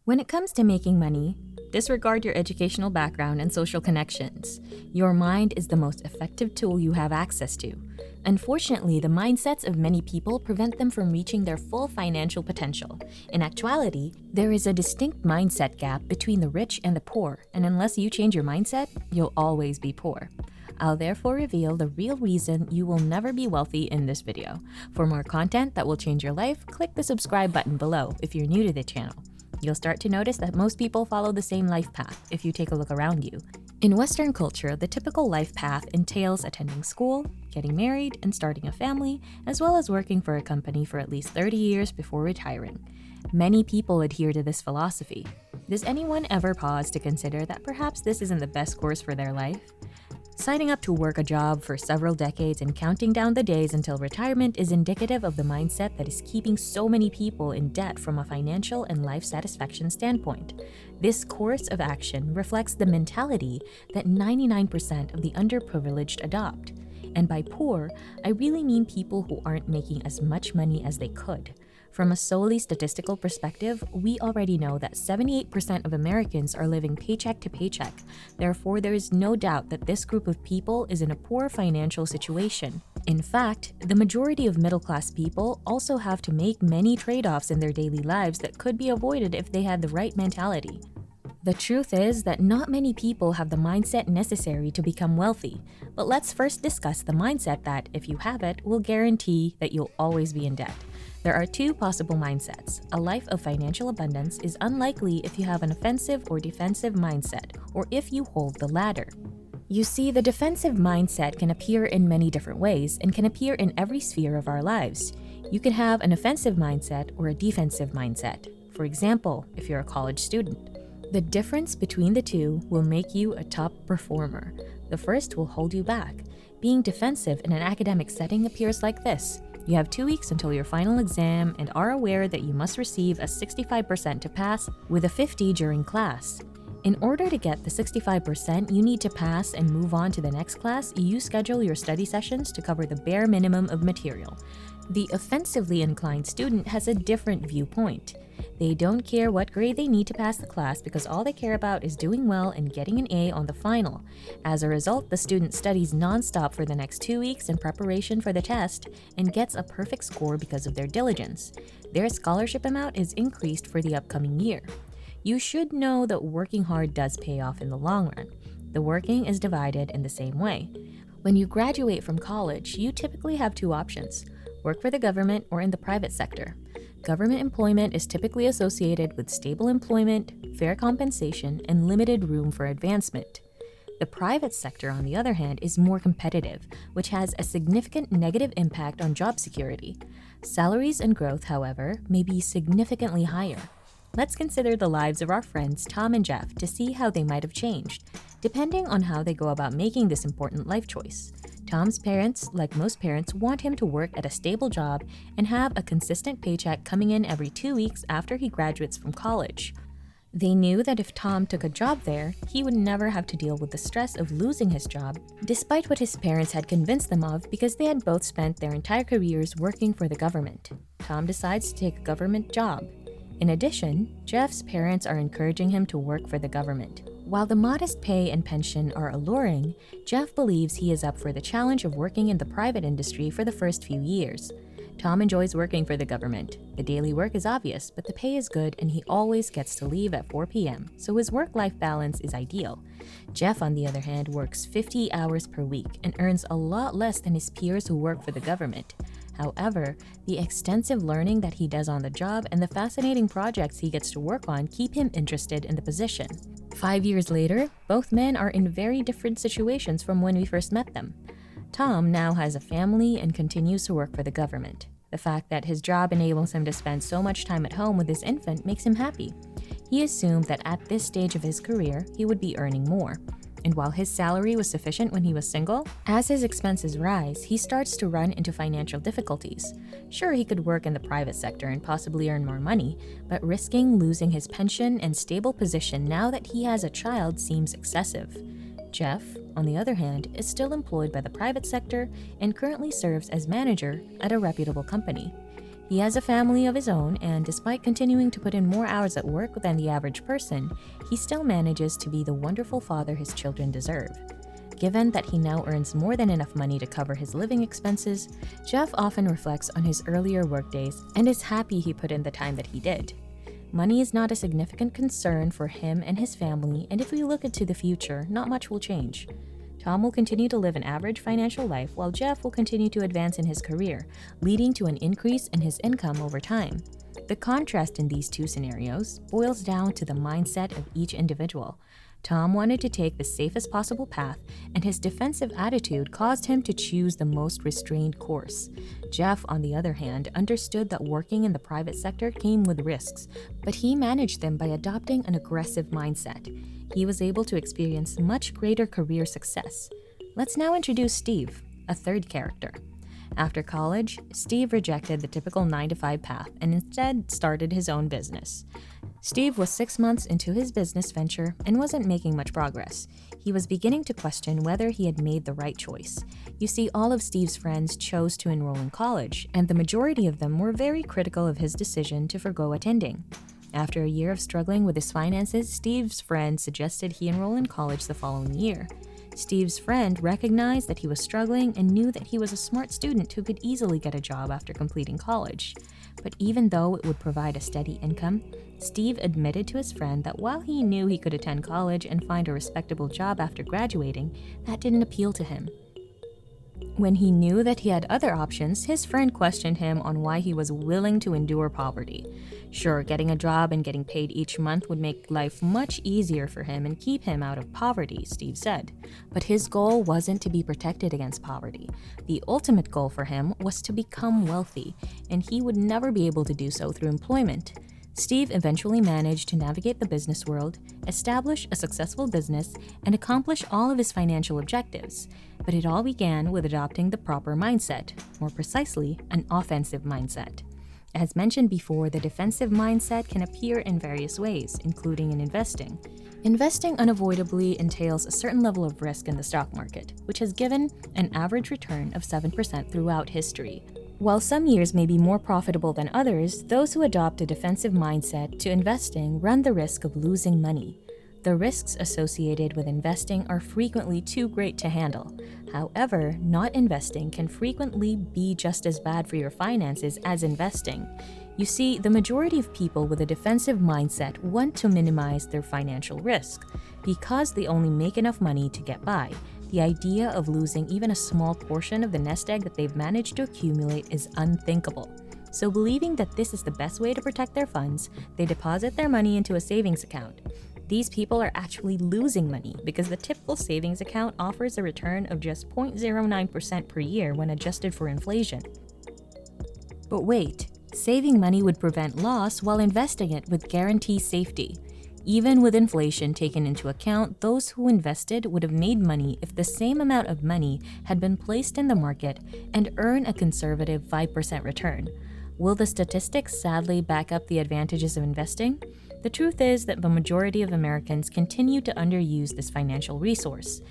When it comes to making money, disregard your educational background and social connections. Your mind is the most effective tool you have access to. Unfortunately, the mindsets of many people prevent them from reaching their full financial potential. In actuality, there is a distinct mindset gap between the rich and the poor, and unless you change your mindset, you'll always be poor. I'll therefore reveal the real reason you will never be wealthy in this video. For more content that will change your life, click the subscribe button below if you're new to the channel. You'll start to notice that most people follow the same life path if you take a look around you. In Western culture, the typical life path entails attending school, getting married, and starting a family, as well as working for a company for at least 30 years before retiring. Many people adhere to this philosophy. Does anyone ever pause to consider that perhaps this isn't the best course for their life? Signing up to work a job for several decades and counting down the days until retirement is indicative of the mindset that is keeping so many people in debt from a financial and life satisfaction standpoint. This course of action reflects the mentality that 99% of the underprivileged adopt. And by poor, I really mean people who aren't making as much money as they could. From a solely statistical perspective, we already know that 78% of Americans are living paycheck to paycheck. Therefore, there is no doubt that this group of people is in a poor financial situation. In fact, the majority of middle-class people also have to make many trade-offs in their daily lives that could be avoided if they had the right mentality. The truth is that not many people have the mindset necessary to become wealthy, but let's first discuss the mindset that, if you have it, will guarantee that you'll always be in debt. There are two possible mindsets. A life of financial abundance is unlikely if you have an offensive or defensive mindset, or if you hold the latter. You see, the defensive mindset can appear in many different ways and can appear in every sphere of our lives. You can have an offensive mindset or a defensive mindset. For example, if you're a college student. The difference between the two will make you a top performer. The first will hold you back. Being defensive in an academic setting appears like this. You have 2 weeks until your final exam and are aware that you must receive a 65% to pass with a 50 during class. In order to get the 65% you need to pass and move on to the next class, you schedule your study sessions to cover the bare minimum of material. The offensively inclined student has a different viewpoint. They don't care what grade they need to pass the class because all they care about is doing well and getting an A on the final. As a result, the student studies non-stop for the next 2 weeks in preparation for the test and gets a perfect score because of their diligence. Their scholarship amount is increased for the upcoming year. You should know that working hard does pay off in the long run. The working is divided in the same way. When you graduate from college, you typically have two options: work for the government or in the private sector. Government employment is typically associated with stable employment, fair compensation, and limited room for advancement. The private sector, on the other hand, is more competitive, which has a significant negative impact on job security. Salaries and growth, however, may be significantly higher. Let's consider the lives of our friends Tom and Jeff to see how they might have changed, depending on how they go about making this important life choice. Tom's parents, like most parents, want him to work at a stable job and have a consistent paycheck coming in every 2 weeks after he graduates from college. They knew that if Tom took a job there, he would never have to deal with the stress of losing his job, despite what his parents had convinced them of because they had both spent their entire careers working for the government. Tom decides to take a government job. In addition, Jeff's parents are encouraging him to work for the government. While the modest pay and pension are alluring, Jeff believes he is up for the challenge of working in the private industry for the first few years. Tom enjoys working for the government. The daily work is obvious, but the pay is good and he always gets to leave at 4 p.m., so his work-life balance is ideal. Jeff, on the other hand, works 50 hours per week and earns a lot less than his peers who work for the government. However, the extensive learning that he does on the job and the fascinating projects he gets to work on keep him interested in the position. 5 years later, both men are in very different situations from when we first met them. Tom now has a family and continues to work for the government. The fact that his job enables him to spend so much time at home with his infant makes him happy. He assumed that at this stage of his career, he would be earning more. And while his salary was sufficient when he was single, as his expenses rise, he starts to run into financial difficulties. Sure, he could work in the private sector and possibly earn more money, but risking losing his pension and stable position now that he has a child seems excessive. Jeff, on the other hand, is still employed by the private sector and currently serves as manager at a reputable company. He has a family of his own, and despite continuing to put in more hours at work than the average person, he still manages to be the wonderful father his children deserve. Given that he now earns more than enough money to cover his living expenses, Jeff often reflects on his earlier workdays and is happy he put in the time that he did. Money is not a significant concern for him and his family, and if we look into the future, not much will change. Tom will continue to live an average financial life while Jeff will continue to advance in his career, leading to an increase in his income over time. The contrast in these two scenarios boils down to the mindset of each individual. Tom wanted to take the safest possible path, and his defensive attitude caused him to choose the most restrained course. Jeff, on the other hand, understood that working in the private sector came with risks, but he managed them by adopting an aggressive mindset. He was able to experience much greater career success. Let's now introduce Steve, a third character. After college, Steve rejected the typical 9-to-5 path and instead started his own business. Steve was 6 months into his business venture and wasn't making much progress. He was beginning to question whether he had made the right choice. You see, all of Steve's friends chose to enroll in college, and the majority of them were very critical of his decision to forgo attending. After a year of struggling with his finances, Steve's friend suggested he enroll in college the following year. Steve's friend recognized that he was struggling and knew that he was a smart student who could easily get a job after completing college. But even though it would provide a steady income, Steve admitted to his friend that while he knew he could attend college and find a respectable job after graduating, that didn't appeal to him. When he knew that he had other options, his friend questioned him on why he was willing to endure poverty. Sure, getting a job and getting paid each month would make life much easier for him and keep him out of poverty, Steve said. But his goal wasn't to be protected against poverty. The ultimate goal for him was to become wealthy, and he would never be able to do so through employment. Steve eventually managed to navigate the business world, establish a successful business, and accomplish all of his financial objectives. But it all began with adopting the proper mindset, more precisely, an offensive mindset. As mentioned before, the defensive mindset can appear in various ways, including in investing. Investing unavoidably entails a certain level of risk in the stock market, which has given an average return of 7% throughout history. While some years may be more profitable than others, those who adopt a defensive mindset to investing run the risk of losing money. The risks associated with investing are frequently too great to handle. However, not investing can frequently be just as bad for your finances as investing. You see, the majority of people with a defensive mindset want to minimize their financial risk. Because they only make enough money to get by, the idea of losing even a small portion of the nest egg that they've managed to accumulate is unthinkable. So believing that this is the best way to protect their funds, they deposit their money into a savings account. These people are actually losing money because the typical savings account offers a return of just 0.09% per year when adjusted for inflation. But wait, saving money would prevent loss while investing it would guarantee safety. Even with inflation taken into account, those who invested would have made money if the same amount of money had been placed in the market and earn a conservative 5% return. Will the statistics sadly back up the advantages of investing? The truth is that the majority of Americans continue to underuse this financial resource.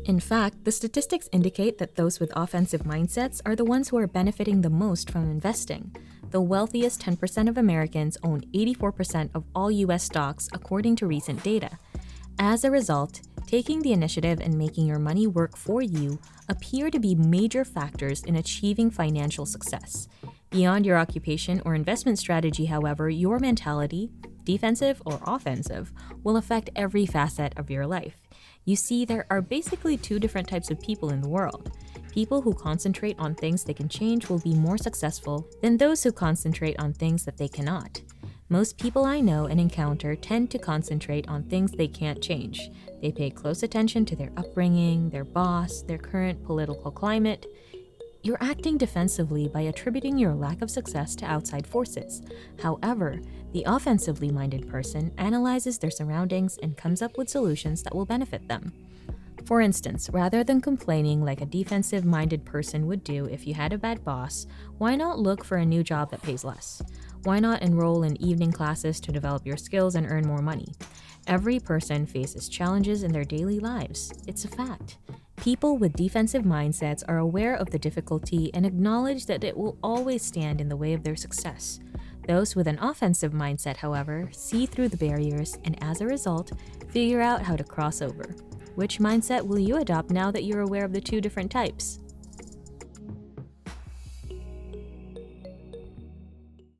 In fact, the statistics indicate that those with offensive mindsets are the ones who are benefiting the most from investing. The wealthiest 10% of Americans own 84% of all U.S. stocks, according to recent data. As a result, taking the initiative and making your money work for you appear to be major factors in achieving financial success. Beyond your occupation or investment strategy, however, your mentality, defensive or offensive, will affect every facet of your life. You see, there are basically two different types of people in the world. People who concentrate on things they can change will be more successful than those who concentrate on things that they cannot. Most people I know and encounter tend to concentrate on things they can't change. They pay close attention to their upbringing, their boss, their current political climate. You're acting defensively by attributing your lack of success to outside forces. However, the offensively minded person analyzes their surroundings and comes up with solutions that will benefit them. For instance, rather than complaining like a defensive-minded person would do if you had a bad boss, why not look for a new job that pays less? Why not enroll in evening classes to develop your skills and earn more money? Every person faces challenges in their daily lives. It's a fact. People with defensive mindsets are aware of the difficulty and acknowledge that it will always stand in the way of their success. Those with an offensive mindset, however, see through the barriers and as a result, figure out how to cross over. Which mindset will you adopt now that you're aware of the two different types?